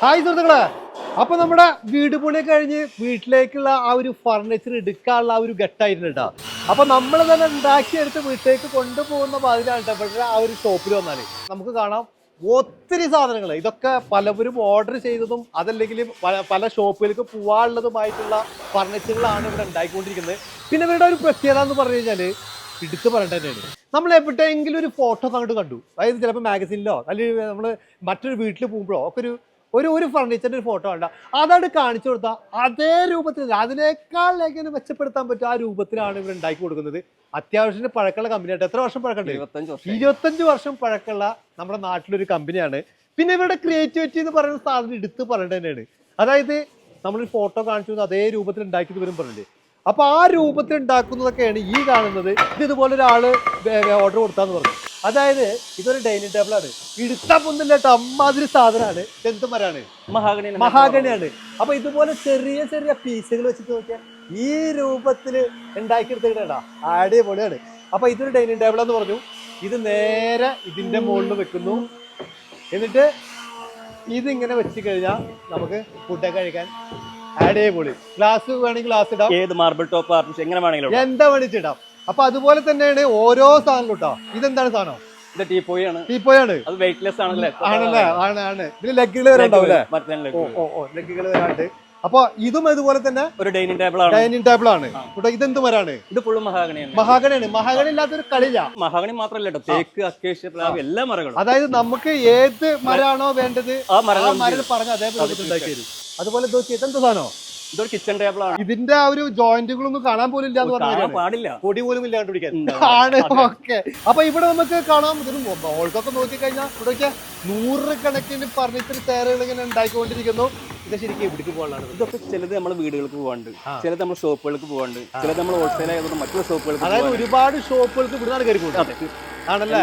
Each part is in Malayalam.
ഹായ് സുഹൃത്തുക്കളെ, അപ്പൊ നമ്മുടെ വീട് പണി കഴിഞ്ഞ് വീട്ടിലേക്കുള്ള ആ ഒരു ഫർണിച്ചർ എടുക്കാനുള്ള ആ ഒരു ഘട്ടമായിരുന്നു കേട്ടോ. അപ്പൊ നമ്മൾ തന്നെ ഉണ്ടാക്കിയെടുത്ത് വീട്ടിലേക്ക് കൊണ്ടുപോകുന്ന പതിനാണ് കേട്ടോ. പക്ഷേ ആ ഒരു ഷോപ്പിൽ വന്നാല് നമുക്ക് കാണാം ഒത്തിരി സാധനങ്ങൾ. ഇതൊക്കെ പലവരും ഓർഡർ ചെയ്തതും അതല്ലെങ്കിൽ പല ഷോപ്പുകൾക്ക് പോവാനുള്ളതുമായിട്ടുള്ള ഫർണിച്ചറുകളാണ് ഇവിടെ ഉണ്ടായിക്കൊണ്ടിരിക്കുന്നത്. പിന്നെ ഇവരുടെ ഒരു പ്രത്യേകത എന്ന് പറഞ്ഞു കഴിഞ്ഞാൽ എടുത്ത് പറയേണ്ട തന്നെയാണ്. നമ്മൾ എവിടെയെങ്കിലും ഒരു ഫോട്ടോ അങ്ങോട്ട് കണ്ടു, അതായത് ചിലപ്പോൾ മാഗസീനിലോ അല്ലെങ്കിൽ നമ്മൾ മറ്റൊരു വീട്ടിൽ പോകുമ്പോഴോ ഒക്കെ ഒരു ഫർണിച്ചറിന്റെ ഒരു ഫോട്ടോ കണ്ട അതാണ് കാണിച്ചു കൊടുത്താൽ അതേ രൂപത്തിൽ അതിനേക്കാൾ എങ്ങനെ മെച്ചപ്പെടുത്താൻ പറ്റും ആ രൂപത്തിലാണ് ഇവർ ഉണ്ടാക്കി കൊടുക്കുന്നത്. അത്യാവശ്യത്തിന് പഴക്കമുള്ള കമ്പനിയായിട്ട്. എത്ര വർഷം പഴക്കമുണ്ട്? 25 വർഷം പഴക്കമുള്ള നമ്മുടെ നാട്ടിലൊരു കമ്പനിയാണ്. പിന്നെ ഇവരുടെ ക്രിയേറ്റിവിറ്റി എന്ന് പറയുന്ന സാധനം എടുത്ത് പറയേണ്ടത് തന്നെയാണ്. അതായത് നമ്മളൊരു ഫോട്ടോ കാണിച്ചു അതേ രൂപത്തിൽ ഉണ്ടാക്കിയിട്ട് വരും പറഞ്ഞില്ലേ. അപ്പൊ ആ രൂപത്തിൽ ഉണ്ടാക്കുന്നതൊക്കെയാണ് ഈ കാണുന്നത്. ഇതുപോലെ ഒരാള് ഓർഡർ കൊടുത്താന്ന് പറഞ്ഞു. അതായത് ഇതൊരു ഡൈനിങ് ടേബിൾ ആണ്. ഇടുത്താ പൊന്നില്ല കേട്ടോ, അമ്മാതിരി സാധനമാണ്. എന്ത് മരാണ്? മഹാഗണിയാണ്. അപ്പൊ ഇതുപോലെ ചെറിയ ചെറിയ പീസുകൾ വെച്ചിട്ട് നോക്കിയാൽ ഈ രൂപത്തില് ഉണ്ടാക്കിയെടുത്തിട്ടാ അടിപൊളിയാണ്. അപ്പൊ ഇതൊരു ഡൈനിങ് ടേബിൾ എന്ന് പറഞ്ഞു. ഇത് നേരെ ഇതിന്റെ മുകളിൽ വെക്കുന്നു. എന്നിട്ട് ഇതിങ്ങനെ വെച്ച് കഴിഞ്ഞാൽ നമുക്ക് ഫുഡൊക്കെ കഴിക്കാൻ അടിപൊളി. ഗ്ലാസ് വേണമെങ്കിൽ ഗ്ലാസ് ഇടാം, ഏത് മാർബിൾ ടോപ്പ് എങ്ങനെ വേണമെങ്കിലും എന്താ വേണിച്ചിടാം. അപ്പൊ അതുപോലെ തന്നെയാണ് ഓരോ സാധനവും കേട്ടോ. ഇതെന്താണ് സാധനം? ഇത് ടീപ്പോയാണ്. അത് വെയിറ്റ്ലെസ് ആണല്ലേ? ആണ്. ഇതിന് ലെഗുകൾ വരെ ഉണ്ടാവില്ലേ? ലെഗുകൾ വരാണ്ട്. അപ്പൊ ഇതും അതുപോലെ തന്നെ ഒരു ഡൈനിങ് ടേബിൾ ആണ്. ഇതെന്ത് മരാണ്? ഇത് ഫുള്ള് മഹാഗണിയാണ്. മഹാഗണി ഇല്ലാത്തൊരു കളില്ല. മഹാഗണി മാത്രമല്ല കേട്ടോ, തേക്ക്, അക്കേഷ്യ, പ്ലാവ് എല്ലാ മരങ്ങളും. അതായത് നമുക്ക് ഏത് മരാണോ വേണ്ടത് ആ മരം പറഞ്ഞ അതേപോലെ ഉണ്ടാക്കി തരും. അതുപോലെ ഇതെന്ത് സാധനോ? ഇതൊരു കിച്ചൺ ടേബിൾ ആണ്. ഇതിന്റെ ആ ഒരു ജോയിന്റുകളൊന്നും കാണാൻ പോലും ഇല്ല എന്ന് പറഞ്ഞാൽ പാടില്ല, പൊടി പോലും ഇല്ലാണ്ട് പിടിക്കാൻ ആണ്. ഓക്കെ, അപ്പൊ ഇവിടെ നമുക്ക് കാണാം. ഇതിന് മോൾക്കൊക്കെ നോക്കിക്കഴിഞ്ഞാൽ ഇവിടെയൊക്കെ 100 കണക്കിന് ഫർണിച്ചർ ചെയറുകൾ ഇങ്ങനെ ഉണ്ടായിക്കൊണ്ടിരിക്കുന്നു. ഇത് ശരിക്കും എവിടേക്ക് പോകാനാണ്? ഇതൊക്കെ ചിലത് നമ്മൾ വീടുകൾക്ക് പോകാണ്ട്, ചിലത് നമ്മൾ ഷോപ്പുകൾക്ക് പോകാണ്ട്, ചിലത് നമ്മൾ ഹോൾസെയിൽ ആയതുകൊണ്ട് മറ്റുള്ള ഷോപ്പുകൾക്ക്. അതായത് ഒരുപാട് ഷോപ്പുകൾക്ക് ഇവിടുന്നാണ് കയറി പോകുന്നത് ആണല്ലേ?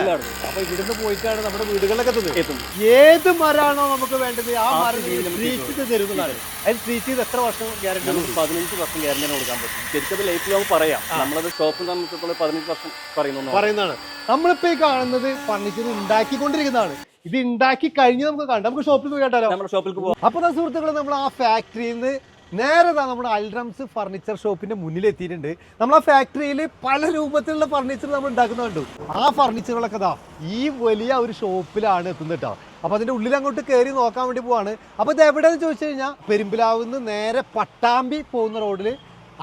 അപ്പൊ ഇവിടുന്ന് പോയിട്ടാണ് നമ്മുടെ വീടുകളിലൊക്കെ എത്തും. ഏത് മരാണോ നമുക്ക് വേണ്ടത് ആ മരം ട്രീറ്റ് ചെയ്ത് തരുന്നതാണ്. അതിന് ട്രീറ്റ് ചെയ്ത് എത്ര വർഷം ഗ്യാരണ്ടി? 15 വർഷം ഗ്യാരണ്ടി കൊടുക്കാൻ പറ്റും. ശരിക്കും ലൈഫ് ലോങ് പറയാം. നമ്മളത് ഷോപ്പിൽ നമുക്ക് 15 വർഷം പറയുന്നതാണ്. നമ്മളിപ്പോ ഈ കാണുന്നത് ഫർണിച്ചർ ഉണ്ടാക്കിക്കൊണ്ടിരിക്കുന്നതാണ്. ഇത് ഉണ്ടാക്കി കഴിഞ്ഞ് നമുക്ക് കണ്ടാൽ നമുക്ക് ഷോപ്പിൽ പോയി കേട്ടാലോ? നമ്മുടെ ഷോപ്പിലേക്ക് പോകാം. അപ്പൊ സുഹൃത്തുക്കളെ, നമ്മൾ ആ ഫാക്ടറിയിൽ നിന്ന് നേരെ നമ്മുടെ അൽറംസ് ഫർണിച്ചർ ഷോപ്പിന്റെ മുന്നിൽ എത്തിയിട്ടുണ്ട്. നമ്മൾ ആ ഫാക്ടറിയിൽ പല രൂപത്തിലുള്ള ഫർണിച്ചർ നമ്മൾ ഉണ്ടാക്കുന്നുണ്ട്. ആ ഫർണിച്ചറുകളൊക്കെ ഈ വലിയ ഒരു ഷോപ്പിലാണ് എത്തുന്നത് കേട്ടോ. അപ്പൊ അതിന്റെ ഉള്ളിൽ അങ്ങോട്ട് കയറി നോക്കാൻ വേണ്ടി പോവാണ്. അപ്പൊ ഇത് എവിടെയെന്ന് ചോദിച്ചു കഴിഞ്ഞാൽ പെരുമ്പിലാവിന്ന് നേരെ പട്ടാമ്പി പോകുന്ന റോഡിൽ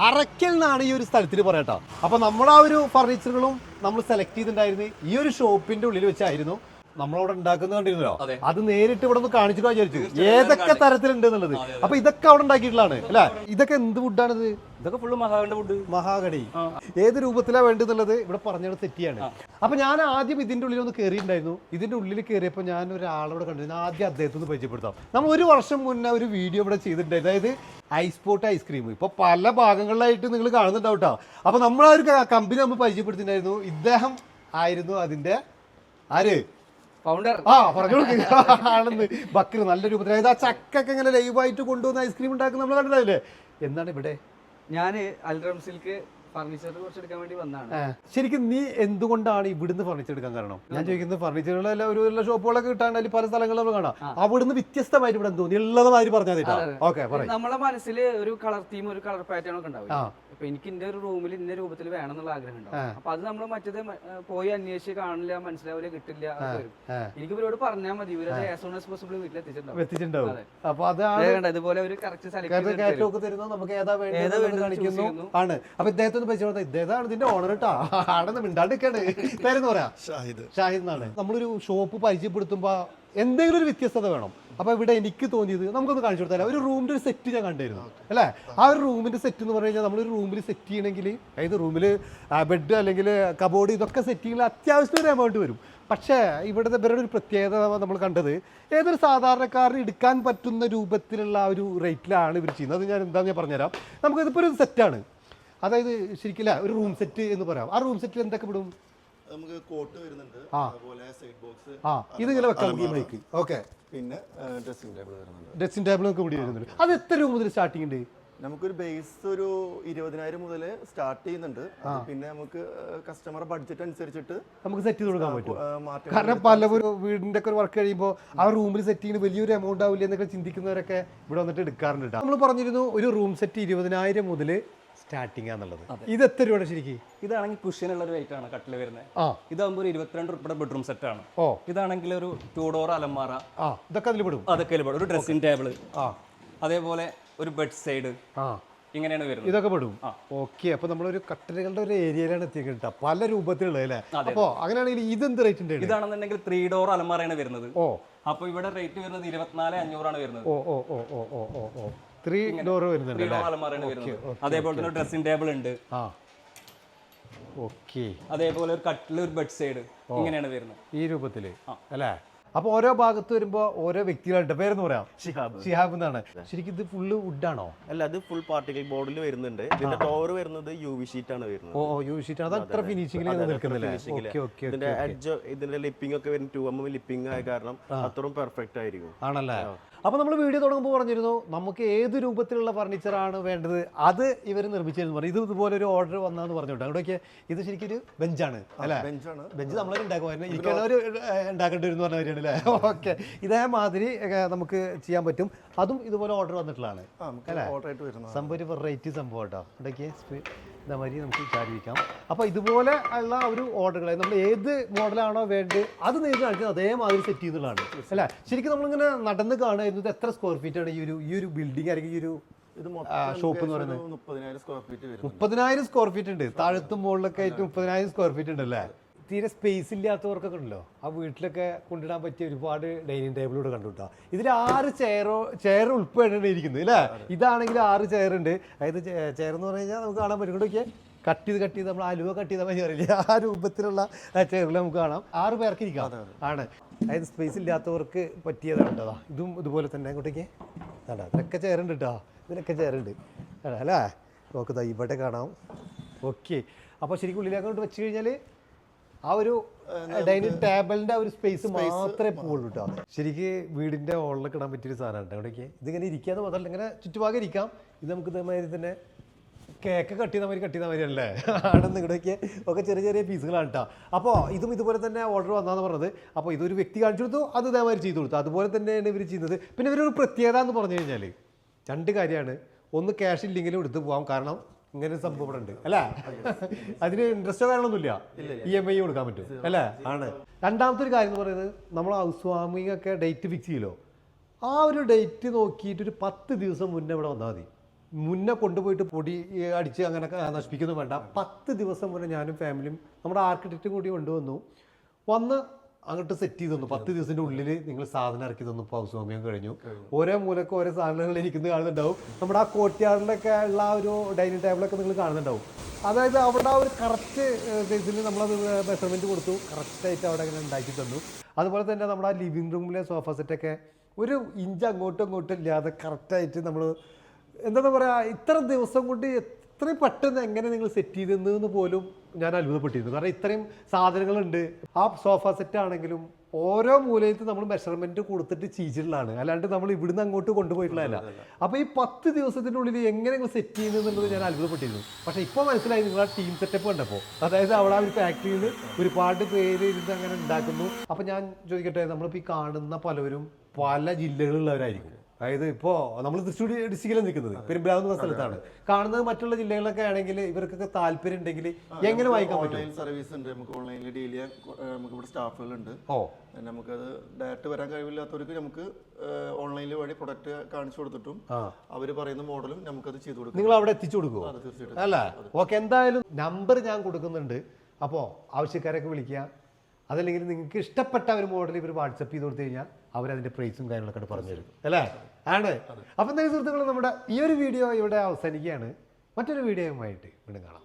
അറക്കൽ എന്നാണ് ഈ ഒരു സ്ഥലത്തിൽ പറയട്ടോ. അപ്പൊ നമ്മൾ ആ ഒരു ഫർണിച്ചറുകളും നമ്മൾ സെലക്ട് ചെയ്തിട്ടുണ്ടായിരുന്നു ഈ ഒരു ഷോപ്പിന്റെ ഉള്ളിൽ വെച്ചായിരുന്നു നമ്മളവിടെ ഉണ്ടാക്കുന്നത്. കണ്ടിരുന്നല്ലോ, അത് നേരിട്ട് ഇവിടെ ഒന്ന് കാണിച്ചിട്ട് വിചാരിച്ചു ഏതൊക്കെ തരത്തിലുണ്ട് എന്നുള്ളത്. അപ്പൊ ഇതൊക്കെ അവിടെ ഉണ്ടാക്കിയിട്ടുള്ളതാണ് അല്ലെ? ഇതൊക്കെ എന്ത് വുഡാണിത്? ഇതൊക്കെ ഫുള്ള് മഹാഗണി. ഏത് രൂപത്തിലാണ് വേണ്ടതെന്നുള്ളത് ഇവിടെ പറഞ്ഞത് സെറ്റിയാണ്. അപ്പൊ ഞാൻ ആദ്യം ഇതിന്റെ ഉള്ളിൽ ഒന്ന് കയറിയിട്ടുണ്ടായിരുന്നു. ഇതിന്റെ ഉള്ളിൽ കയറിയപ്പോൾ ഞാൻ ഒരാളോട് കണ്ടിരുന്നു. ആദ്യം അദ്ദേഹത്തെ ഒന്ന് പരിചയപ്പെടുത്താം. നമ്മൾ 1 വർഷം മുന്നേ ഒരു വീഡിയോ ഇവിടെ ചെയ്തിട്ടുണ്ടായിരുന്നു. അതായത് ഐസ് പോട്ട് ഐസ്ക്രീം. ഇപ്പൊ പല ഭാഗങ്ങളിലായിട്ട് നിങ്ങൾ കാണുന്നുണ്ടാവും കേട്ടോ. അപ്പൊ നമ്മൾ ആ ഒരു കമ്പനി നമ്മൾ പരിചയപ്പെടുത്തിയിട്ടുണ്ടായിരുന്നു. ഇദ്ദേഹം ആയിരുന്നു അതിന്റെ ഫൗണ്ടർ. ആണെന്ന് ബക്കർ. നല്ല രൂപത്തിൽ അതായത് ആ ചക്കൊക്കെ ഇങ്ങനെ ലൈവായിട്ട് കൊണ്ടുവന്ന് ഐസ്ക്രീം ഉണ്ടാക്കുന്ന നമ്മൾ കണ്ടിട്ടില്ലേ? എന്താണ് ഇവിടെ? ഞാൻ അൽറംസിൽക്ക് ഫർണിച്ചർ കുറച്ച് എടുക്കാൻ വേണ്ടി വന്നതാണ്. ശരിക്കും നീ എന്തുകൊണ്ടാണ് ഇവിടുന്ന് ഫർണിച്ചർ എടുക്കാൻ കാരണം? ഞാൻ ചോദിക്കുന്നത് ഫർണിച്ചറുകളെല്ലാം ഒരു ഷോപ്പുകളൊക്കെ കിട്ടാണ്ട് പല സ്ഥലങ്ങളിൽ നമ്മൾ കാണാം. അവിടുന്ന് വ്യത്യസ്തമായിട്ട് ഇവിടെ തോന്നി ഉള്ളത് മാതിരി പറഞ്ഞാൽ നമ്മളെ മനസ്സിൽ ഒരു കളർ തീം, ഒരു കളർ പാറ്റേൺ ഒക്കെ ഉണ്ടാവും. അപ്പൊ എനിക്ക് ഇന്റെ ഒരു റൂമിൽ ഇന്ന രൂപത്തിൽ വേണം എന്നുള്ള ആഗ്രഹം ഉണ്ടാവും. അപ്പൊ അത് നമ്മൾ മറ്റേത് പോയി അന്വേഷിച്ച് കാണില്ല, മനസ്സിലാവില്ല, കിട്ടില്ല. എനിക്ക് ഇവരോട് പറഞ്ഞാൽ മതി, ഇവരത് ആസ് സൂൺ ആസ് പോസിബിൾ വീട്ടിൽ എത്തിച്ചിട്ടുണ്ടാവും. അപ്പൊ അതാണ് ഇതുപോലെ ഒരു കറക്റ്റ് നമുക്ക് ഏതാ വേണ്ടത് കാണിക്കുന്നു ആണ്. അപ്പൊ ഇദ്ദേഹത്തിന് ഇദ്ദേഹമാണ് ഇതിന്റെ ഓണർ കേട്ടോ. ആണെന്ന് മിണ്ടാണ്ടിരിക്കാണ്. പേരെന്ന് പറയാ ഷാഹിദ് എന്നാണ്. നമ്മളൊരു ഷോപ്പ് പരിചയപ്പെടുത്തുമ്പോ എന്തെങ്കിലും ഒരു വ്യത്യസ്തത വേണം. അപ്പൊ ഇവിടെ എനിക്ക് തോന്നിയത് നമുക്കൊന്ന് കാണിച്ചു കൊടുത്താലോ? ഒരു റൂമിന്റെ ഒരു സെറ്റ് ഞാൻ കണ്ടിരുന്നു അല്ലേ? ആ ഒരു റൂമിന്റെ സെറ്റ് എന്ന് പറഞ്ഞു കഴിഞ്ഞാൽ നമ്മളൊരു റൂമിൽ സെറ്റ് ചെയ്യണമെങ്കിൽ, അതായത് റൂമിൽ ബെഡ് അല്ലെങ്കിൽ കബോർഡ് ഇതൊക്കെ സെറ്റ് ചെയ്യണമെങ്കിൽ അത്യാവശ്യം ഒരു എമൗണ്ട് വരും. പക്ഷേ ഇവിടുത്തെ ഇവരുടെ ഒരു പ്രത്യേകത നമ്മൾ കണ്ടത് ഏതൊരു സാധാരണക്കാരന് എടുക്കാൻ പറ്റുന്ന രൂപത്തിലുള്ള ആ ഒരു റേറ്റിലാണ് ഇവർ ചെയ്യുന്നത്. അത് ഞാൻ എന്താണെന്ന് ഞാൻ പറഞ്ഞുതരാം. നമുക്കിതിപ്പോൾ ഒരു സെറ്റാണ്. അതായത് ശരിക്കില്ല ഒരു റൂം സെറ്റ് എന്ന് പറയാം. ആ റൂം സെറ്റിൽ എന്തൊക്കെ വിടും? നമുക്ക് കോട്ട് വരുന്നുണ്ട്, അതുപോലെ സൈഡ് ബോക്സ്, ഇതിങ്ങനെ വെക്കാം മൈക്ക്. ഓക്കെ, പിന്നെ ഡ്രസ്സിംഗ് ടേബിൾ വരുന്നുണ്ട്. ഡ്രസ്സിംഗ് ടേബിൾ ഒക്കെ കൂടി വരുന്നുണ്ട്. അത് എത്ര രൂപ മുതൽ സ്റ്റാർട്ടിംഗ് ഉണ്ട്? നമുക്കൊരു ബേസ് ഒരു 20,000 മുതൽ സ്റ്റാർട്ട് ചെയ്യുന്നുണ്ട്. അത് പിന്നെ നമുക്ക് കസ്റ്റമർ ബഡ്ജറ്റ് അനുസരിച്ചിട്ട് നമുക്ക് സെറ്റ് ചെയ്ത് കൊടുക്കാൻ പറ്റും. മാറ്റം. കാരണം പലവരും വീടിന്റെ ഒക്കെ ഒരു വർക്ക് കഴിയുമ്പോൾ ആ റൂമിൽ സെറ്റ് ചെയ്യുന്ന വലിയൊരു എമൗണ്ട് ആവില്ല എന്നൊക്കെ ചിന്തിക്കുന്നവരൊക്കെ ഇവിടെ വന്നിട്ട് എടുക്കാറുണ്ട്. നമ്മൾ പറഞ്ഞിരുന്നു ഒരു റൂം സെറ്റ് 20,000 മുതൽ സ്റ്റാർട്ടിംഗ് ആണെന്നുള്ളത്. ഇത് എത്ര രൂപയുടെ ശരിക്കും? ഇതാണെങ്കിൽ കുഷ്യനുള്ള ഒരു വെയിറ്റ് ആണ് കട്ടിൽ വരുന്നത്. ഇതാകുമ്പോൾ ഒരു 22 രൂപയുടെ ബെഡ്റൂം സെറ്റ് ആണ്. ഇതാണെങ്കിൽ ഒരു 2 ഡോർ അലമാര, ഇതൊക്കെ അതിൽ പെടും. അതൊക്കെ പെടും. ഒരു ഡ്രസ്സിംഗ് ടേബിൾ, അതേപോലെ ഒരു ബെഡ് സൈഡ്, ഇങ്ങനെയാണ് വരുന്നത്. ഇതൊക്കെ പെടും. ഓക്കെ, അപ്പൊ നമ്മളൊരു കട്ടലുകളുടെ ഒരു ഏരിയയിലാണ് എത്തിയിട്ട് പല രൂപത്തിലുള്ളത് അല്ലേ? അപ്പൊ അങ്ങനെയാണെങ്കിൽ ഇത് എന്ത് റേറ്റ് ഉണ്ട്? ഇതാണെന്നുണ്ടെങ്കിൽ 3 ഡോർ അലമാരയാണ് വരുന്നത്. അപ്പൊ ഇവിടെ റേറ്റ് വരുന്നത് 24,500 വരുന്നത്. 3 ഡോർ വരുന്നുണ്ട്. അതേപോലെ തന്നെ ഡ്രസ്സിംഗ് ടേബിൾ ഉണ്ട്. ഓക്കെ, അതേപോലെ ഒരു കട്ടിൽ, ഒരു ബെഡ് സൈഡ്, ഇങ്ങനെയാണ് വരുന്നത് ഈ രൂപത്തില് അല്ലേ? അപ്പൊ ഓരോ ഭാഗത്ത് വരുമ്പോ ഓരോ വ്യക്തികളുടെ പേരെന്ന് പറയാം. ഷിഹാബ് എന്നാണ്. ശരിക്കും ഇത് ഫുള്ള് വുഡാണോ? അല്ല, അത് ഫുൾ പാർട്ടിക്കൽ ബോർഡിൽ വരുന്നുണ്ട്. ഇതിന്റെ ഡോർ വരുന്നത് UV ഷീറ്റ് ആണ് വരുന്നത്. UV sheet. അത് അത്ര ഫിനിഷിംഗിൽ നിൽക്കുന്നില്ലേ? ഇതിന്റെ എഡ്ജ്, ഇതിന്റെ ലിപ്പിംഗ് ഒക്കെ വരുന്നത് 2mm ലിപ്പിംഗ് ആയ കാരണം അത്രയും പെർഫെക്റ്റ് ആയിരിക്കും. ആണല്ലേ? അപ്പൊ നമ്മൾ വീഡിയോ തുടങ്ങുമ്പോൾ പറഞ്ഞിരുന്നു നമുക്ക് ഏത് രൂപത്തിലുള്ള ഫർണിച്ചറാണ് വേണ്ടത് അത് ഇവർ നിർമ്മിച്ചിരുന്നു പറഞ്ഞു. ഇത് ഇതുപോലെ ഒരു ഓർഡർ വന്നാന്ന് പറഞ്ഞു കേട്ടോ. അവിടെയൊക്കെ ഇത് ശരിക്കും ഒരു ബെഞ്ചാണ് അല്ലേ? ബെഞ്ച് നമ്മളെ ഉണ്ടാക്കുമായിരുന്നു, ഇരിക്കുന്നവർ ഉണ്ടാക്കേണ്ടി വരുന്ന പറഞ്ഞ കാര്യമാണ് അല്ലേ? ഓക്കെ, ഇതേമാതിരി നമുക്ക് ചെയ്യാൻ പറ്റും. അതും ഇതുപോലെ ഓർഡർ വന്നിട്ടുള്ളതാണ് അല്ലേ? സംഭവം ഒരു വെറൈറ്റി സംഭവം കേട്ടോ. ഇവിടേക്ക് ഇതേമാതിരി നമുക്ക് വിചാരിക്കാം. അപ്പോൾ ഇതുപോലെ ഉള്ള ഒരു ഓർഡറുകൾ നമ്മൾ ഏത് മോഡലാണോ വേണ്ടത് അത് നേരിട്ട് കാണിക്കുന്നത് അതേമാതിരി സെറ്റ് ചെയ്യുന്നതാണ് അല്ലേ? ശരിക്കും നമ്മളിങ്ങനെ നടന്ന് കാണുമായിരുന്നു. ഇത് എത്ര സ്ക്വയർ ഫീറ്റ് ആണ് ഈ ഒരു ബിൽഡിംഗ് അല്ലെങ്കിൽ ഈ ഒരു ഷോപ്പ് എന്ന് പറയുന്നത്? 30,000 സ്ക്വയർ ഫീറ്റ് വരും. 30,000 സ്ക്വയർ ഫീറ്റ് ഉണ്ട്. താഴത്തും മുകളിലൊക്കെ ആയിട്ട് 30,000 സ്ക്വയർ ഫീറ്റ് ഉണ്ട് അല്ലേ? തീരെ സ്പേസ് ഇല്ലാത്തവർക്കൊക്കെ ഉണ്ടല്ലോ, ആ വീട്ടിലൊക്കെ കൊണ്ടിടാൻ പറ്റിയ ഒരുപാട് ഡൈനിങ് ടേബിളൂടെ കണ്ടുകിട്ടാ. ഇതിൽ 6 ചെയർ ഉൾപ്പെടെ ഇരിക്കുന്നത് അല്ലേ? ഇതാണെങ്കിൽ 6 ചെയർ ഉണ്ട്. അതായത് ചെയർ എന്ന് പറഞ്ഞു കഴിഞ്ഞാൽ നമുക്ക് കാണാൻ പറ്റും. ഇവിടെയൊക്കെ കട്ട് ചെയ്ത് നമ്മൾ അലുവ കട്ട് ചെയ്താൽ മതി അറിയില്ല, ആ രൂപത്തിലുള്ള ചെയറിൽ നമുക്ക് കാണാം. 6 പേർക്ക് ഇരിക്കാം ആണ്. അതായത് സ്പേസ് ഇല്ലാത്തവർക്ക് പറ്റിയതാണ് കേട്ടോ. ഇതും ഇതുപോലെ തന്നെ ഇങ്ങോട്ടേക്ക് അതാ, ഇതിലൊക്കെ ചെയറുണ്ട് കേട്ടോ. ഇതിലൊക്കെ ചെയറുണ്ട് അല്ലേ? നോക്കുക ഇവിടെ കാണാം. ഓക്കെ, അപ്പോൾ ശരിക്കും ഉള്ളിലേക്ക് കൊണ്ട് വെച്ച് കഴിഞ്ഞാൽ ആ ഒരു ഡൈനിങ് ടേബിളിന്റെ ആ ഒരു സ്പേസ് മാത്രമേ പോകുള്ളൂ കേട്ടോ. ശരിക്ക് വീടിന്റെ ഹോളിലൊക്കെ ഇടാൻ പറ്റിയൊരു സാധനമാണ് അവിടേക്ക്. ഇതിങ്ങനെ ഇരിക്കാതെ മാത്രമല്ല ഇങ്ങനെ ചുറ്റുഭാഗം ഇരിക്കാം. ഇത് നമുക്ക് ഇതേമാതിരി തന്നെ കേക്ക് കട്ട് ചെയ്ത മാതിരി അല്ലേ? ആണെന്ന് ഇവിടേക്ക് ഒക്കെ ചെറിയ ചെറിയ പീസുകളാണ് കേട്ടോ. അപ്പോൾ ഇതും ഇതുപോലെ തന്നെ ഓർഡർ വന്നാന്ന് പറഞ്ഞത്. അപ്പോൾ ഇതൊരു വ്യക്തി കാണിച്ചു കൊടുത്തു, അത് ഇതേമാതിരി ചെയ്തു കൊടുത്തു. അതുപോലെ തന്നെയാണ് ഇവർ ചെയ്യുന്നത്. പിന്നെ ഇവരൊരു പ്രത്യേകത എന്ന് പറഞ്ഞു കഴിഞ്ഞാൽ 2 കാര്യമാണ്. ഒന്ന്, ക്യാഷ് ഇല്ലെങ്കിലും എടുത്ത് പോകാം. കാരണം ഇങ്ങനെ ഒരു സംഭവം ഇവിടെ ഉണ്ട് അല്ലേ? അതിന് ഇൻട്രസ്റ്റോ കാര്യമൊന്നുമില്ല, EMI കൊടുക്കാൻ പറ്റും അല്ലേ? ആണ്. രണ്ടാമത്തെ ഒരു കാര്യം എന്ന് പറയുന്നത് നമ്മൾ ഹൗസ് വാമിംഗ് ഒക്കെ ഡേറ്റ് ഫിക്സ് ചെയ്യലോ, ആ ഒരു ഡേറ്റ് നോക്കിയിട്ട് ഒരു 10 ദിവസം മുന്നേ ഇവിടെ വന്നാൽ മതി. മുന്നേ കൊണ്ടുപോയിട്ട് പൊടി അടിച്ച് അങ്ങനെ നശിപ്പിക്കുന്നു വേണ്ട. 10 ദിവസം മുന്നേ ഞാനും ഫാമിലിയും നമ്മുടെ ആർക്കിടെക്റ്റും കൂടി വന്ന് അങ്ങോട്ട് സെറ്റ് ചെയ്ത് തന്നു. 10 ദിവസത്തിൻ്റെ ഉള്ളിൽ നിങ്ങൾ സാധനം ഇറക്കി തന്നു. ഇപ്പോൾ ഹൗസ് വാമിംഗ് കഴിഞ്ഞു. ഓരോ മൂലക്ക് ഓരോ സാധനങ്ങൾ ഇരിക്കുന്നത് കാണുന്നുണ്ടാവും. നമ്മുടെ ആ കോർട്ട്യാർഡിലൊക്കെ ഉള്ള ആ ഒരു ഡൈനിങ് ടേബിളൊക്കെ നിങ്ങൾ കാണുന്നുണ്ടാവും. അതായത് അവിടെ ആ ഒരു കറക്റ്റ് സൈസിൽ നമ്മളത് മെഷർമെൻറ്റ് കൊടുത്തു, കറക്റ്റായിട്ട് അവിടെ അങ്ങനെ ഉണ്ടാക്കി തന്നു. അതുപോലെ തന്നെ നമ്മുടെ ആ ലിവിങ് റൂമിലെ സോഫ സെറ്റൊക്കെ 1 ഇഞ്ച് അങ്ങോട്ടും ഇങ്ങോട്ടും ഇല്ലാതെ കറക്റ്റായിട്ട് നമ്മൾ എന്താ പറയുക, ഇത്ര ദിവസം കൊണ്ട് ഇത്രയും പെട്ടെന്ന് എങ്ങനെ നിങ്ങൾ സെറ്റ് ചെയ്തെന്ന് പോലും ഞാൻ അത്ഭുതപ്പെട്ടിരുന്നു. കാരണം ഇത്രയും സാധനങ്ങളുണ്ട്. ആ സോഫ സെറ്റ് ആണെങ്കിലും ഓരോ മൂലയത്ത് നമ്മൾ മെഷർമെൻറ്റ് കൊടുത്തിട്ട് ചെയ്തിട്ടുള്ളതാണ്, അല്ലാണ്ട് നമ്മൾ ഇവിടുന്ന് അങ്ങോട്ട് കൊണ്ടുപോയിട്ടുള്ളതല്ല. അപ്പോൾ ഈ 10 ദിവസത്തിനുള്ളിൽ എങ്ങനെ നിങ്ങൾ സെറ്റ് ചെയ്യുന്നത് ഞാൻ അത്ഭുതപ്പെട്ടിരുന്നു. പക്ഷേ ഇപ്പോൾ മനസ്സിലായി നിങ്ങൾ ആ ടീം സെറ്റപ്പ് കണ്ടപ്പോൾ. അതായത് അവിടെ ആ ഒരു ഫാക്ടറിയിൽ ഒരുപാട് പേര് ഇരുന്ന് അങ്ങനെ ഉണ്ടാക്കുന്നു. അപ്പോൾ ഞാൻ ചോദിക്കട്ടെ, നമ്മളിപ്പോൾ ഈ കാണുന്ന പലവരും പല ജില്ലകളിലുള്ളവരായിരിക്കും. അതായത് ഇപ്പോൾ നമ്മൾ തൃശ്ശൂർ ഡിസ്ട്രിക്റ്റിലാണ് നിൽക്കുന്നത്, പെരുമ്പാവൂർ എന്ന സ്ഥലത്താണ്. കാണുന്നത് മറ്റുള്ള ജില്ലകളിലൊക്കെ ആണെങ്കിൽ ഇവർക്കൊക്കെ താല്പര്യം ഉണ്ടെങ്കിൽ എങ്ങനെ വാങ്ങിക്കാൻ പറ്റും? ഓൺലൈൻ സർവീസ് ഉണ്ട് നമുക്ക്. ഓൺലൈനിൽ ഡീൽ ചെയ്യാൻ നമുക്ക് ഇവിടെ സ്റ്റാഫുകളുണ്ട്. നമുക്കത് ഡയറക്റ്റ് വരാൻ കഴിവില്ലാത്തവർക്ക് നമുക്ക് ഓൺലൈനിൽ വഴി പ്രൊഡക്റ്റ് കാണിച്ചു കൊടുത്തിട്ടും അവർ പറയുന്ന മോഡലും നമുക്കത് ചെയ്തു കൊടുക്കും. നിങ്ങൾ അവിടെ എത്തിച്ചു കൊടുക്കുമോ? തീർച്ചയായിട്ടും. അല്ല, ഓക്കെ. എന്തായാലും നമ്പർ ഞാൻ കൊടുക്കുന്നുണ്ട്. അപ്പോൾ ആവശ്യക്കാരൊക്കെ വിളിക്കുക. അതല്ലെങ്കിൽ നിങ്ങൾക്ക് ഇഷ്ടപ്പെട്ട ഒരു മോഡൽ ഇവർ വാട്സപ്പ് ചെയ്ത് കൊടുത്തു കഴിഞ്ഞാൽ അവരതിൻ്റെ പ്രൈസും കാര്യങ്ങളൊക്കെ പറഞ്ഞു തരും അല്ലേ? ആണ്. അപ്പം എന്തായാലും സുഹൃത്തുക്കൾ, നമ്മുടെ ഈ ഒരു വീഡിയോ ഇവിടെ അവസാനിക്കുകയാണ്. മറ്റൊരു വീഡിയോയുമായിട്ട് വീണ്ടും കാണാം.